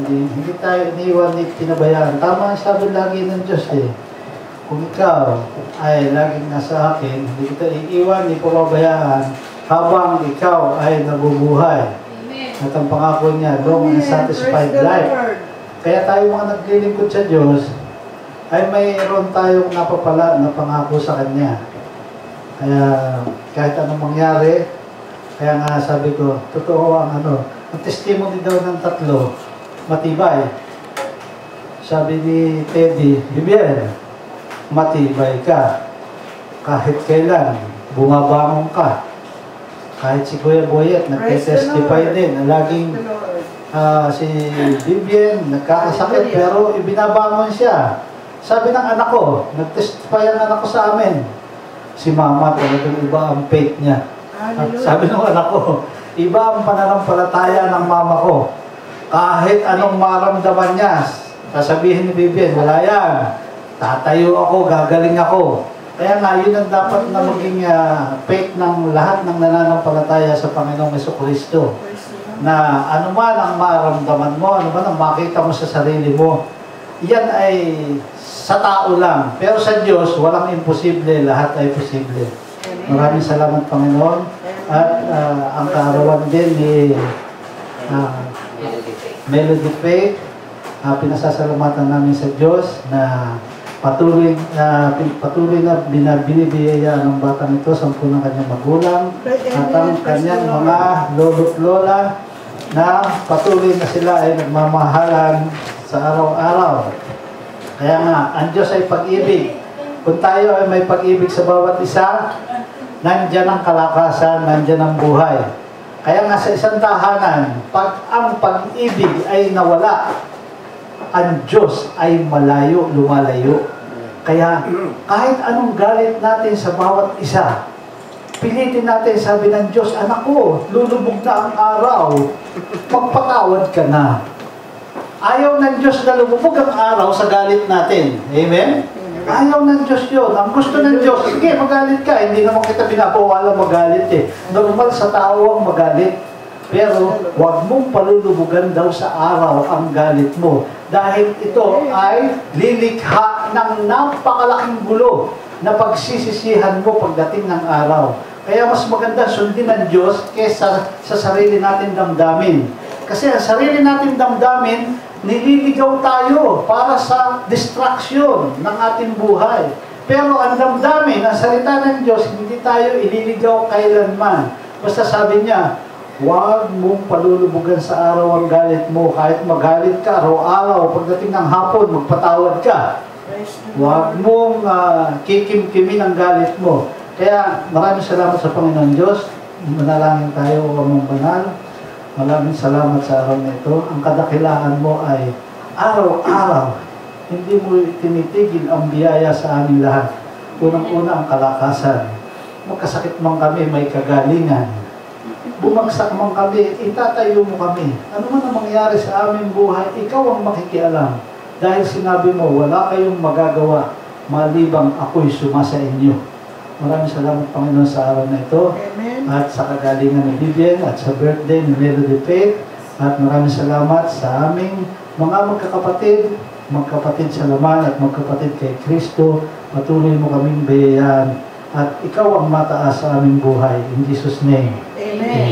Hindi tayo iniwan ni pinabayaan. Tama ang sabi lagi ng Diyos eh. Kung ikaw ay laging nasa akin, hindi kita iiwan, ni pababayaan, habang ikaw ay nabubuhay. Amen. At ang pangako niya, long and satisfied life. Kaya tayo mga naglilingkod sa Diyos, ay mayroon tayong napapala na pangako sa Kanya. Kaya kahit anong mangyari, kaya nga sabi ko, totoo ang ang testimony daw ng tatlo, matibay. Sabi ni Teddy, Bibian, matibay ka. Kahit kailan, bumabangon ka. Kahit si Kuya Boyet, nagtestify din. Laging si Bibian, nagkakasakit, pero ibinabangon siya. Sabi ng anak ko, nag-testify ang anak ko sa amin. Si Mama, talagang iba ang faith niya. At sabi ng anak ko, iba ang pananampalataya ng mama ko. Kahit anong maramdaman niya, sasabihin ni Bibian, wala yan. Tatayo ako, gagaling ako. Kaya nga, yun ang dapat na maging faith ng lahat ng nananampalataya sa Panginoong Jesucristo. Na ano man ang maramdaman mo, ano man ang makita mo sa sarili mo, yan ay sa tao lang. Pero sa Diyos, walang imposible, lahat ay posible. Maraming salamat, Panginoon. At ang kaarawan din ni Melody Faith, pinasasalamatan namin sa Diyos na patuloy na binibiyaya ng batang ito sa ng kanyang magulang at ang kanyang mga lolo't lola na patuloy na sila ay nagmamahalan sa araw-araw. Kaya nga, ang Diyos ay pag-ibig. Kung tayo ay may pag-ibig sa bawat isa, nandyan ang kalakasan, nandyan ang buhay. Kaya nga sa isang tahanan, pag ang pag-ibig ay nawala, ang Diyos ay malayo, lumalayo. Kaya kahit anong galit natin sa bawat isa, pilitin natin, sabi ng Diyos, anak ko, lulubog na ang araw, magpatawad ka na. Ayaw ng Diyos na lumubog ang araw sa galit natin. Amen? Ayaw ng Diyos yun. Ang gusto ng Diyos, sige, magalit ka. Hindi naman kita pinapawala magalit eh. Normal sa tao ang magalit. Pero, huwag mong palulubugan daw sa araw ang galit mo. Dahil ito ay lilikha ng napakalaking gulo na pagsisisihan mo pagdating ng araw. Kaya mas maganda sundin ng Diyos kaysa sa sarili natin damdamin. Kasi ang sarili natin damdamin, nililigaw tayo para sa distraction ng ating buhay. Pero ang damdamin, ang salita ng Diyos, hindi tayo ililigaw kailanman. Basta sabi niya, huwag mong palulubugan sa araw ang galit mo. Kahit magalit ka araw-araw, pagdating ng hapon, magpatawad ka. Huwag mong kikimkimin ang galit mo. Kaya maraming salamat sa Panginoon Diyos. Manalangin tayo, Amang Banal. Maraming salamat sa araw na ito. Ang kadakilaan mo ay araw-araw. Hindi mo tinitigil ang biyaya sa aming lahat. Unang-una ang kalakasan. Magkasakit man kami, may kagalingan. Bumagsak man kami, itatayo mo kami. Ano man ang mangyari sa aming buhay, ikaw ang makikialam. Dahil sinabi mo, wala kayong magagawa malibang ako'y sumasa inyo. Maraming salamat, Panginoon, sa araw na ito. Amen. At sa kagalingan ni Vivian at sa birthday ni Melody Faith. At maraming salamat sa aming mga magkapatid sa laman at magkapatid kay Kristo. Patuloy mo kaming bayayaan. At ikaw ang mataas sa aming buhay. In Jesus' name. Amen.